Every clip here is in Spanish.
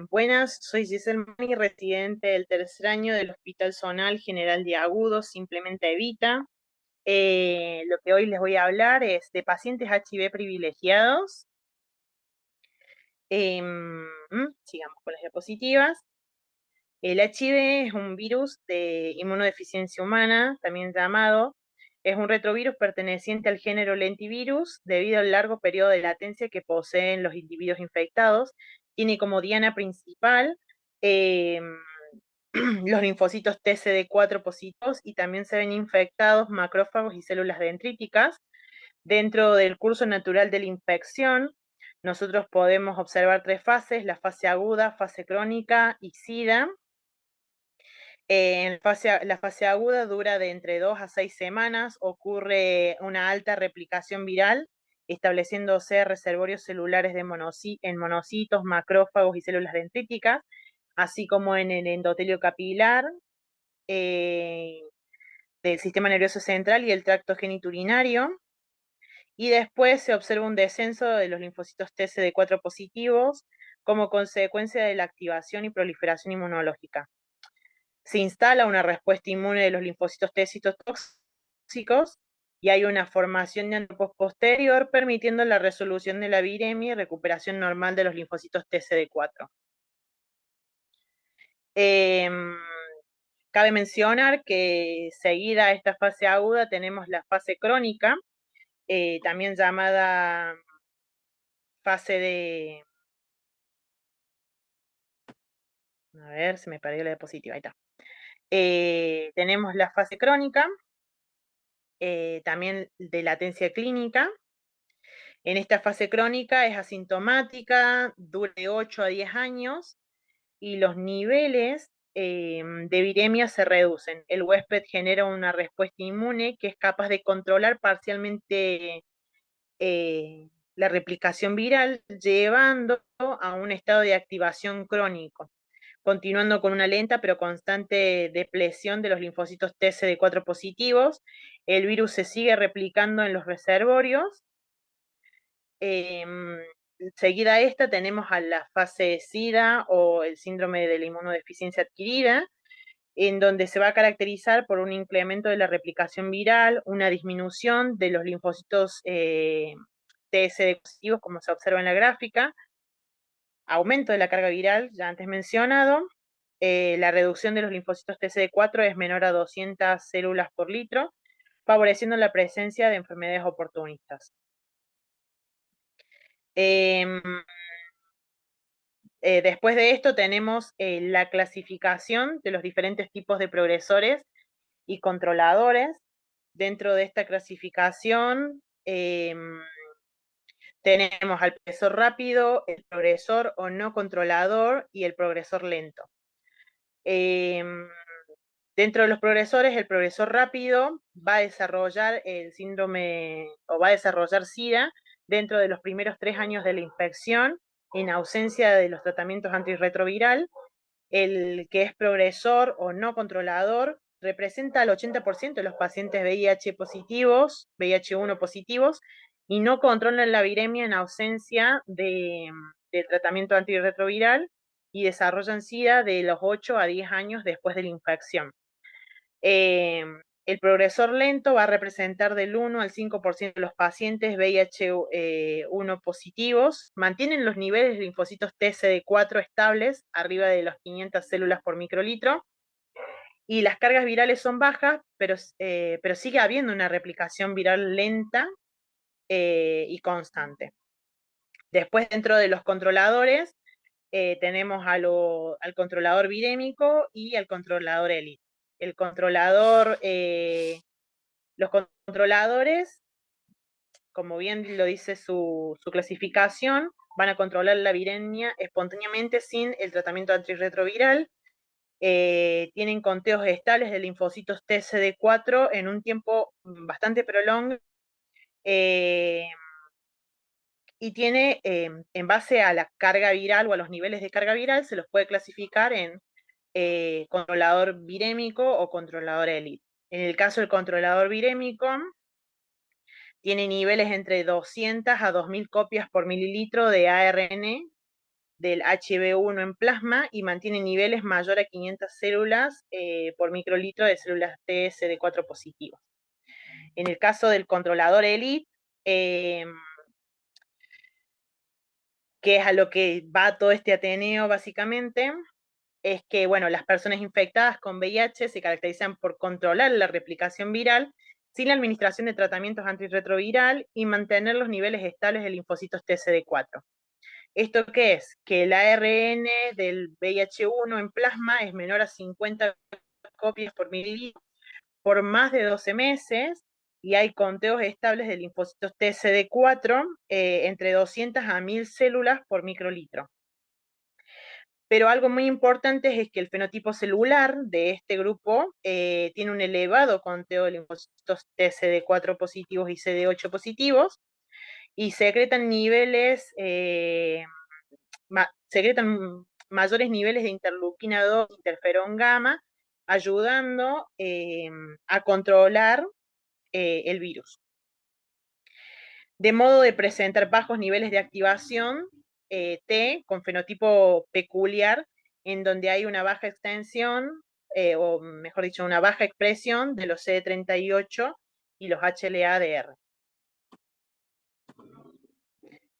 Buenas, soy Giselle Mani, residente del tercer año del Hospital Zonal General de Agudos, simplemente Evita. Lo que hoy les voy a hablar es de pacientes HIV privilegiados. Sigamos con las diapositivas. El HIV es un virus de inmunodeficiencia humana, también llamado. Es un retrovirus perteneciente al género lentivirus debido al largo periodo de latencia que poseen los individuos infectados. Tiene como diana principal eh, los linfocitos TCD4 positivos y también se ven infectados macrófagos y células dendríticas. Dentro del curso natural de la infección, nosotros podemos observar tres fases: la fase aguda, fase crónica y SIDA. La fase aguda dura de entre 2 a 6 semanas, ocurre una alta replicación viral, estableciéndose reservorios celulares en monocitos, macrófagos y células dendríticas, así como en el endotelio capilar eh, del sistema nervioso central y el tracto geniturinario. Y después se observa un descenso de los linfocitos TCD4 positivos como consecuencia de la activación y proliferación inmunológica. Se instala una respuesta inmune de los linfocitos T citotóxicos y hay una formación de anticuerpos posterior, permitiendo la resolución de la viremia y recuperación normal de los linfocitos TCD4. Cabe mencionar que seguida a esta fase aguda tenemos la fase crónica, también llamada fase de... A ver, se me perdió la diapositiva, ahí está. Tenemos la fase crónica, también de latencia clínica. En esta fase crónica es asintomática, dura de 8 a 10 años y los niveles de viremia se reducen. El huésped genera una respuesta inmune que es capaz de controlar parcialmente la replicación viral, llevando a un estado de activación crónico, continuando con una lenta pero constante depleción de los linfocitos TCD4 positivos. El virus se sigue replicando en los reservorios. Seguida a esta tenemos a la fase SIDA o el síndrome de la inmunodeficiencia adquirida, en donde se va a caracterizar por un incremento de la replicación viral, una disminución de los linfocitos TSD positivos, como se observa en la gráfica, aumento de la carga viral, ya antes mencionado. La reducción de los linfocitos TCD4 es menor a 200 células por litro, favoreciendo la presencia de enfermedades oportunistas. Después de esto tenemos la clasificación de los diferentes tipos de progresores y controladores. Dentro de esta clasificación tenemos al progresor rápido, el progresor o no controlador y el progresor lento. Dentro de los progresores, el progresor rápido va a desarrollar el síndrome o va a desarrollar SIDA dentro de los primeros 3 años de la infección, en ausencia de los tratamientos antirretroviral. El que es progresor o no controlador representa al 80% de los pacientes VIH positivos, VIH1 positivos, y no controlan la viremia en ausencia de tratamiento antirretroviral y desarrollan SIDA de los 8 a 10 años después de la infección. El progresor lento va a representar del 1 al 5% de los pacientes VIH1 positivos, mantienen los niveles de linfocitos TCD4 estables, arriba de las 500 células por microlitro, y las cargas virales son bajas, pero sigue habiendo una replicación viral lenta y constante. Después, dentro de los controladores, tenemos al controlador virémico y al controlador élite. El controlador, los controladores, como bien lo dice su clasificación, van a controlar la viremia espontáneamente sin el tratamiento antirretroviral. Tienen conteos estables de linfocitos TCD4 en un tiempo bastante prolongado. Y tiene, en base a la carga viral o a los niveles de carga viral, se los puede clasificar en controlador virémico o controlador élite. En el caso del controlador virémico, tiene niveles entre 200 a 2000 copias por mililitro de ARN del HB1 en plasma y mantiene niveles mayor a 500 células por microlitro de células TSD4 positivas. En el caso del controlador ELITE, que es a lo que va todo este Ateneo básicamente, es que, bueno, las personas infectadas con VIH se caracterizan por controlar la replicación viral sin la administración de tratamientos antirretroviral y mantener los niveles estables de linfocitos TCD4. ¿Esto qué es? Que el ARN del VIH1 en plasma es menor a 50 copias por mililitro por más de 12 meses y hay conteos estables de linfocitos TCD4 entre 200 a 1000 células por microlitro. Pero algo muy importante es que el fenotipo celular de este grupo tiene un elevado conteo de linfocitos TCD4 positivos y CD8 positivos y secretan mayores niveles de interleuquina 2, interferón gamma, ayudando a controlar el virus. De modo de presentar bajos niveles de activación T con fenotipo peculiar, en donde hay una baja extensión, o mejor dicho, una baja expresión de los CD38 y los HLA-DR.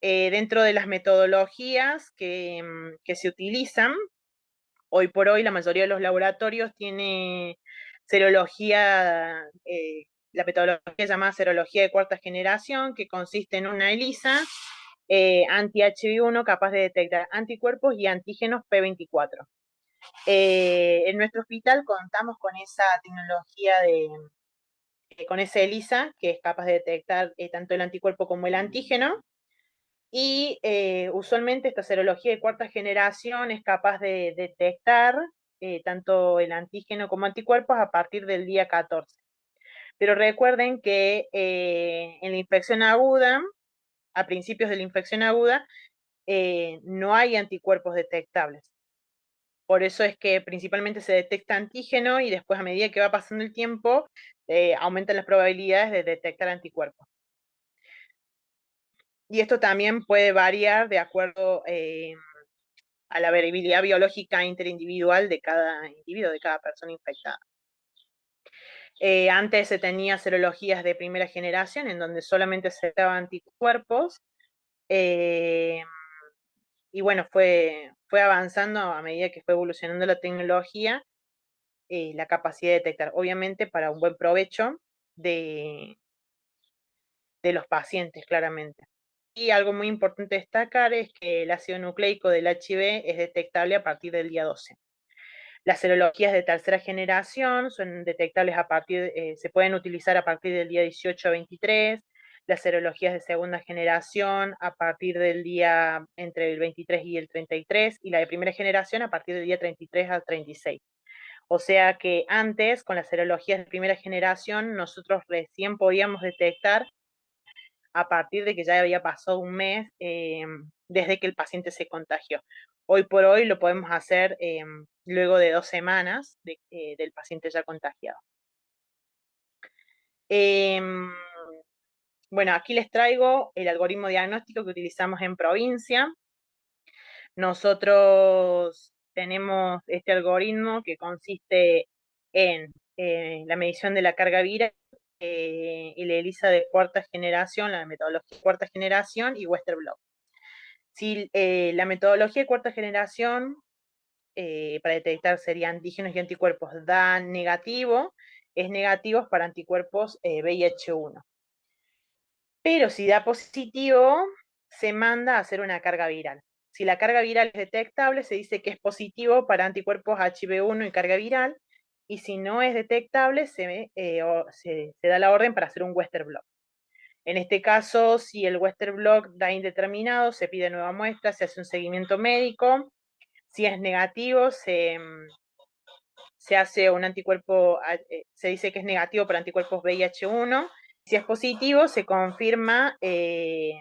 Dentro de las metodologías que se utilizan, hoy por hoy la mayoría de los laboratorios tiene serología, la metodología llamada serología de cuarta generación, que consiste en una ELISA anti-HIV1 capaz de detectar anticuerpos y antígenos P24. En nuestro hospital contamos con esa tecnología con esa ELISA, que es capaz de detectar tanto el anticuerpo como el antígeno, y usualmente esta serología de cuarta generación es capaz de detectar tanto el antígeno como anticuerpos a partir del día 14. Pero recuerden que en la infección aguda, a principios de la infección aguda, no hay anticuerpos detectables. Por eso es que principalmente se detecta antígeno y después a medida que va pasando el tiempo, aumentan las probabilidades de detectar anticuerpos. Y esto también puede variar de acuerdo a la variabilidad biológica interindividual de cada individuo, de cada persona infectada. Antes se tenía serologías de primera generación en donde solamente se daban anticuerpos, y bueno, fue avanzando a medida que fue evolucionando la tecnología, la capacidad de detectar, obviamente para un buen provecho de los pacientes, claramente. Y algo muy importante destacar es que el ácido nucleico del HIV es detectable a partir del día 12. Las serologías de tercera generación son detectables se pueden utilizar a partir del día 18 a 23, las serologías de segunda generación a partir del día entre el 23 y el 33, y la de primera generación a partir del día 33 al 36. O sea que antes, con las serologías de primera generación, nosotros recién podíamos detectar a partir de que ya había pasado un mes desde que el paciente se contagió. Hoy por hoy lo podemos hacer luego de 2 semanas del paciente ya contagiado. Bueno, aquí les traigo el algoritmo diagnóstico que utilizamos en provincia. Nosotros tenemos este algoritmo que consiste en la medición de la carga viral, y la ELISA de cuarta generación, la metodología de cuarta generación y Western blot. Si la metodología de cuarta generación para detectar serían antígenos y anticuerpos da negativo, es negativo para anticuerpos VIH1. Pero si da positivo, se manda a hacer una carga viral. Si la carga viral es detectable, se dice que es positivo para anticuerpos HIV1 y carga viral, y si no es detectable, se da la orden para hacer un Western blot. En este caso, si el Western blot da indeterminado, se pide nueva muestra, se hace un seguimiento médico. Si es negativo, se hace un anticuerpo, se dice que es negativo para anticuerpos VIH1. Si es positivo, se confirma que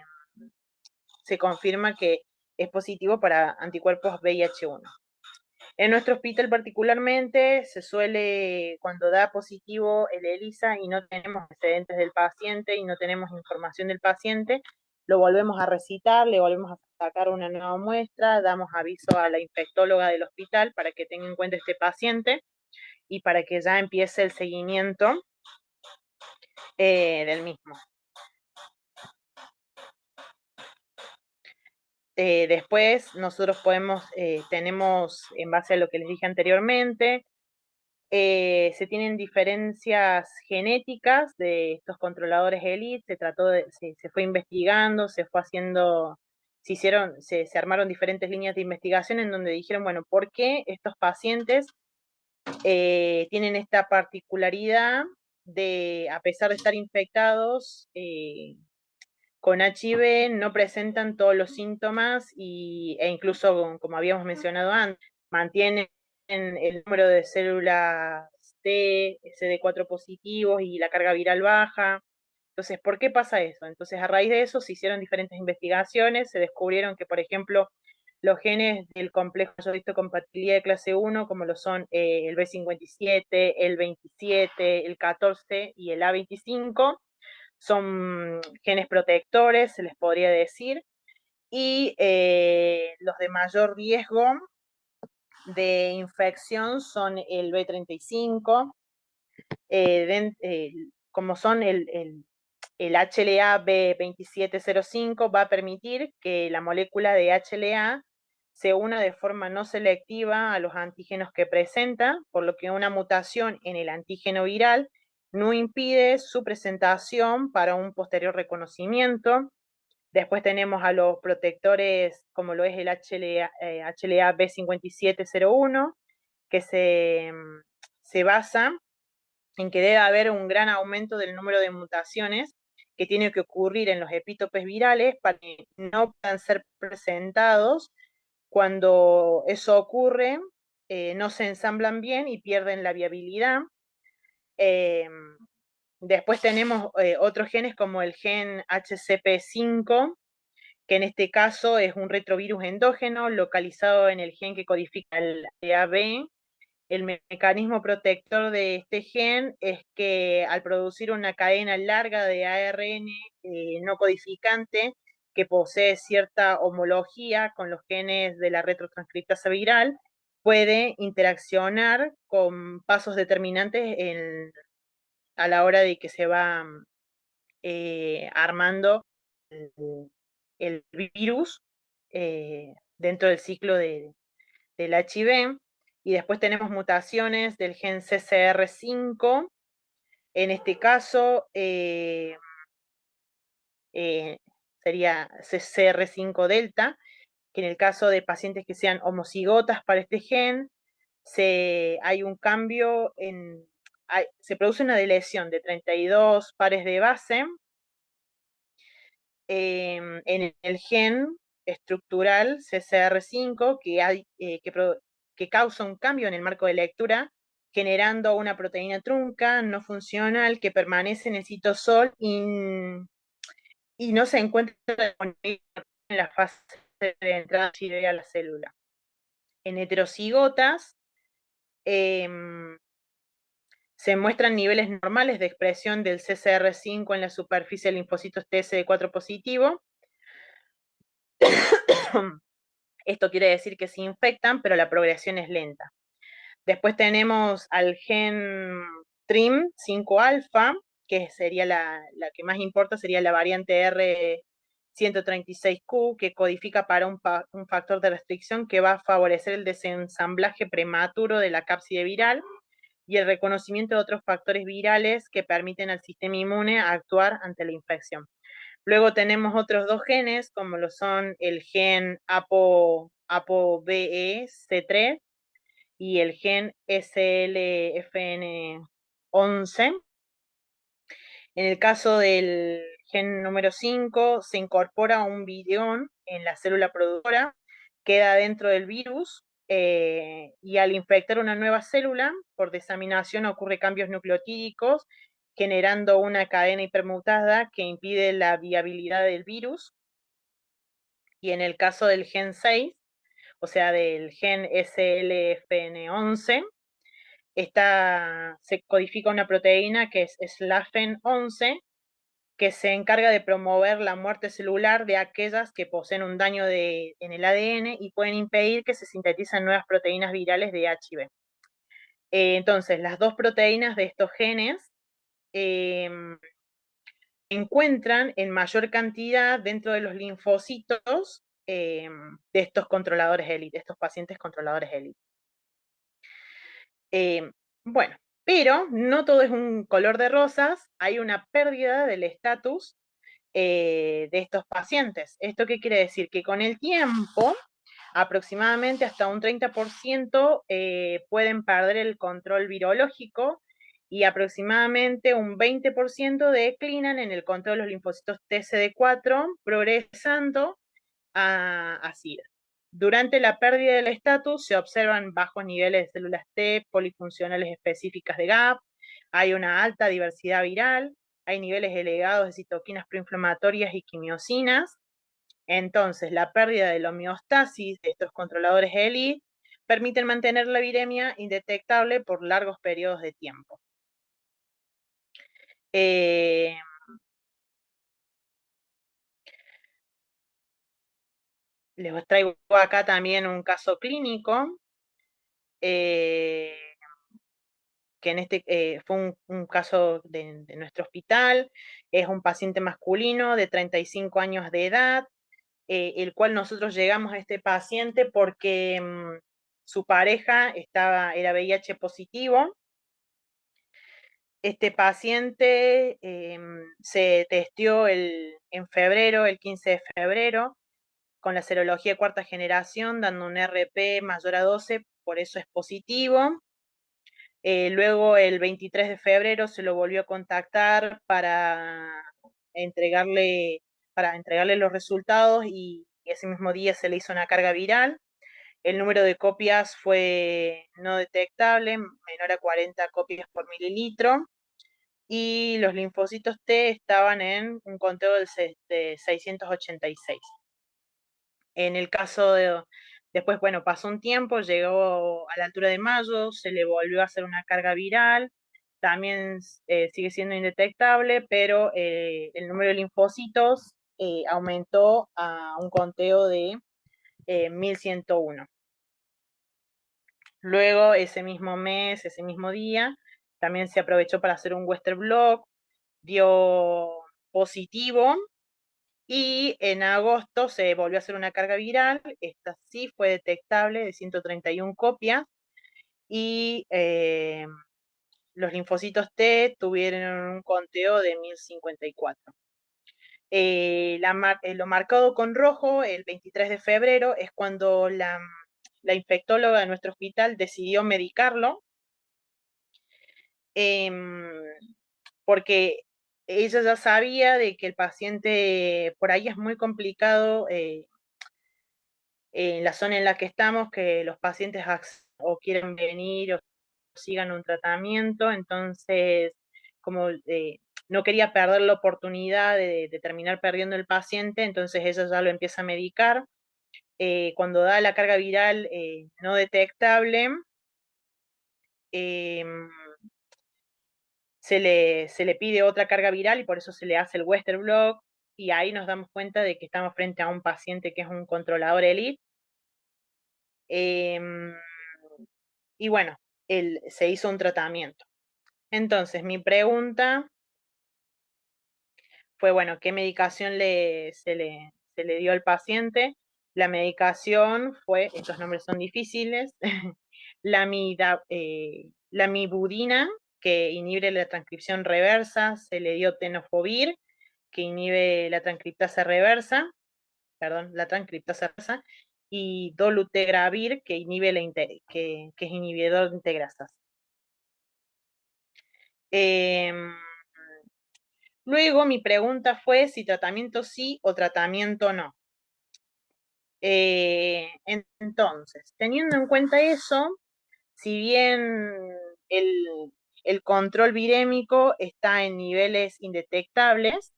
es positivo para anticuerpos VIH1. En nuestro hospital particularmente se suele, cuando da positivo el ELISA y no tenemos antecedentes del paciente y no tenemos información del paciente, lo volvemos a recitar, le volvemos a sacar una nueva muestra, damos aviso a la infectóloga del hospital para que tenga en cuenta este paciente y para que ya empiece el seguimiento del mismo. Después nosotros tenemos, en base a lo que les dije anteriormente, se tienen diferencias genéticas de estos controladores ELIT, se fue investigando, se fue haciendo, se armaron diferentes líneas de investigación en donde dijeron, bueno, ¿por qué estos pacientes tienen esta particularidad de, a pesar de estar infectados, con HIV no presentan todos los síntomas e incluso, como habíamos mencionado antes, mantienen el número de células T, CD4 positivos y la carga viral baja? Entonces, ¿por qué pasa eso? Entonces, a raíz de eso se hicieron diferentes investigaciones, se descubrieron que, por ejemplo, los genes del complejo de histocompatibilidad de clase 1, como lo son el B57, el 27, el 14 y el A25, son genes protectores, se les podría decir, y los de mayor riesgo de infección son el B35, como son el HLA B2705, va a permitir que la molécula de HLA se una de forma no selectiva a los antígenos que presenta, por lo que una mutación en el antígeno viral no impide su presentación para un posterior reconocimiento. Después tenemos a los protectores, como lo es el HLA B5701, que se basa en que debe haber un gran aumento del número de mutaciones que tiene que ocurrir en los epítopes virales para que no puedan ser presentados. Cuando eso ocurre, no se ensamblan bien y pierden la viabilidad. Eh, Después tenemos otros genes como el gen HCP5, que en este caso es un retrovirus endógeno localizado en el gen que codifica el AB. El mecanismo protector de este gen es que al producir una cadena larga de ARN no codificante que posee cierta homología con los genes de la retrotranscriptasa viral, puede interaccionar con pasos determinantes a la hora de que se va armando el virus dentro del ciclo del HIV. Y después tenemos mutaciones del gen CCR5. En este caso sería CCR5 delta, que en el caso de pacientes que sean homocigotas para este gen, hay un cambio se produce una deleción de 32 pares de base en el gen estructural CCR5 que causa un cambio en el marco de lectura, generando una proteína trunca no funcional que permanece en el citosol y no se encuentra en la fase de entrada a la célula. En heterocigotas se muestran niveles normales de expresión del CCR5 en la superficie de linfocitos TSD4 positivo. Esto quiere decir que se infectan, pero la progresión es lenta. Después tenemos al gen TRIM5-alfa, que sería la que más importa, sería la variante R136Q, que codifica para un factor de restricción que va a favorecer el desensamblaje prematuro de la cápside viral y el reconocimiento de otros factores virales que permiten al sistema inmune actuar ante la infección. Luego tenemos otros dos genes, como lo son el gen ApoBec3 y el gen SLFN11. En el caso del gen número 5, se incorpora un virión en la célula productora, queda dentro del virus, y al infectar una nueva célula, por desaminación ocurre cambios nucleotídicos, generando una cadena hipermutada que impide la viabilidad del virus. Y en el caso del gen 6, o sea, del gen SLFN11, se codifica una proteína que es SLAFN11, que se encarga de promover la muerte celular de aquellas que poseen un daño en el ADN y pueden impedir que se sinteticen nuevas proteínas virales de HIV. Entonces, las dos proteínas de estos genes eh, encuentran en mayor cantidad dentro de los linfocitos de estos controladores élite, estos pacientes controladores élite. Bueno, pero no todo es un color de rosas, hay una pérdida del estatus de estos pacientes. ¿Esto qué quiere decir? Que con el tiempo, aproximadamente hasta un 30% pueden perder el control virológico y aproximadamente un 20% declinan en el control de los linfocitos TCD4, progresando a SIDA. Durante la pérdida del estatus se observan bajos niveles de células T polifuncionales específicas de GAP, hay una alta diversidad viral, hay niveles elevados de citoquinas proinflamatorias y quimiosinas. Entonces, la pérdida de la homeostasis de estos controladores ELI permiten mantener la viremia indetectable por largos periodos de tiempo. Les traigo acá también un caso clínico, que en este fue un caso de nuestro hospital. Es un paciente masculino de 35 años de edad, el cual nosotros llegamos a este paciente porque su pareja era VIH positivo. Este paciente se testeó en febrero, el 15 de febrero, con la serología de cuarta generación, dando un RP mayor a 12, por eso es positivo. Luego, el 23 de febrero, se lo volvió a contactar para entregarle los resultados y ese mismo día se le hizo una carga viral. El número de copias fue no detectable, menor a 40 copias por mililitro, y los linfocitos T estaban en un conteo de 686. En el caso de, después, bueno, pasó un tiempo, llegó a la altura de mayo, se le volvió a hacer una carga viral, también sigue siendo indetectable, pero el número de linfocitos aumentó a un conteo de 1101. Luego, ese mismo mes, ese mismo día, también se aprovechó para hacer un Western blot, dio positivo, y en agosto se volvió a hacer una carga viral. Esta sí fue detectable, de 131 copias, y los linfocitos T tuvieron un conteo de 1054. Lo marcado con rojo, el 23 de febrero, es cuando la infectóloga de nuestro hospital decidió medicarlo, porque ella ya sabía de que el paciente, por ahí es muy complicado en la zona en la que estamos, que los pacientes o quieren venir o sigan un tratamiento, entonces como no quería perder la oportunidad de terminar perdiendo el paciente, entonces ella ya lo empieza a medicar. Cuando da la carga viral no detectable, eh, se le pide otra carga viral y por eso se le hace el Western blot, y ahí nos damos cuenta de que estamos frente a un paciente que es un controlador elite. Y bueno, se hizo un tratamiento. Entonces, mi pregunta fue, bueno, ¿qué medicación se le dio al paciente? La medicación fue, estos nombres son difíciles, la mibudina, que inhibe la transcripción reversa, se le dio tenofovir, que inhibe la transcriptasa reversa, y dolutegravir, que inhibe que es inhibidor de integrasas. Luego mi pregunta fue si tratamiento sí o tratamiento no. Entonces, teniendo en cuenta eso, si bien el control virémico está en niveles indetectables,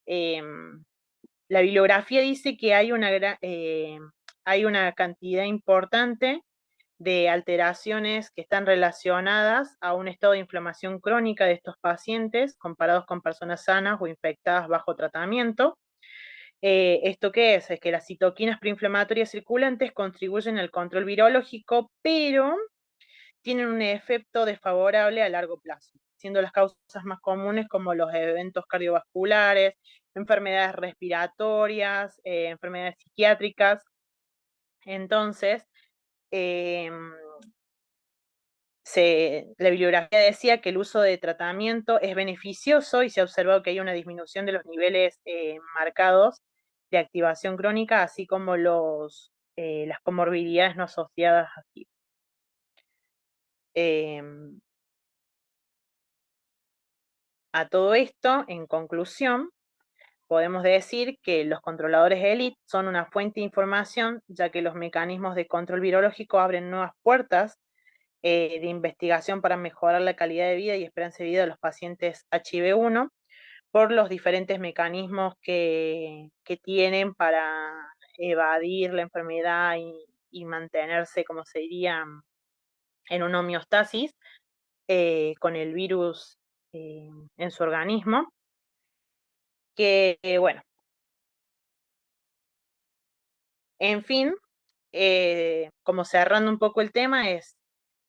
la bibliografía dice que hay una cantidad importante de alteraciones que están relacionadas a un estado de inflamación crónica de estos pacientes comparados con personas sanas o infectadas bajo tratamiento. ¿Esto qué es? Es que las citoquinas proinflamatorias circulantes contribuyen al control virológico, pero tienen un efecto desfavorable a largo plazo, siendo las causas más comunes como los eventos cardiovasculares, enfermedades respiratorias, enfermedades psiquiátricas. Entonces, eh, la bibliografía decía que el uso de tratamiento es beneficioso y se ha observado que hay una disminución de los niveles marcados de activación crónica, así como las comorbilidades no asociadas aquí. A todo esto, en conclusión, podemos decir que los controladores ELIT son una fuente de información, ya que los mecanismos de control virológico abren nuevas puertas de investigación para mejorar la calidad de vida y esperanza de vida de los pacientes HIV-1 por los diferentes mecanismos que tienen para evadir la enfermedad y mantenerse, como se diría, en una homeostasis con el virus en su organismo. Que, bueno, en fin, como cerrando un poco el tema,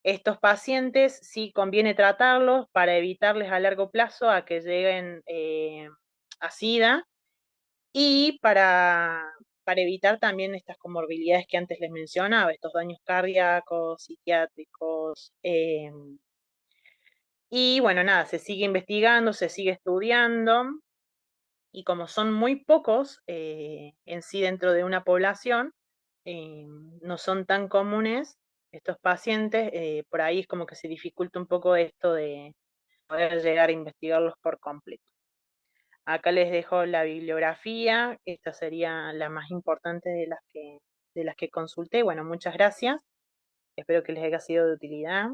estos pacientes sí conviene tratarlos para evitarles a largo plazo a que lleguen a SIDA y para evitar también estas comorbilidades que antes les mencionaba, estos daños cardíacos, psiquiátricos. Y bueno, nada, se sigue investigando, se sigue estudiando y como son muy pocos en sí dentro de una población, no son tan comunes estos pacientes, por ahí es como que se dificulta un poco esto de poder llegar a investigarlos por completo. Acá les dejo la bibliografía, esta sería la más importante de las que consulté. Bueno, muchas gracias, espero que les haya sido de utilidad.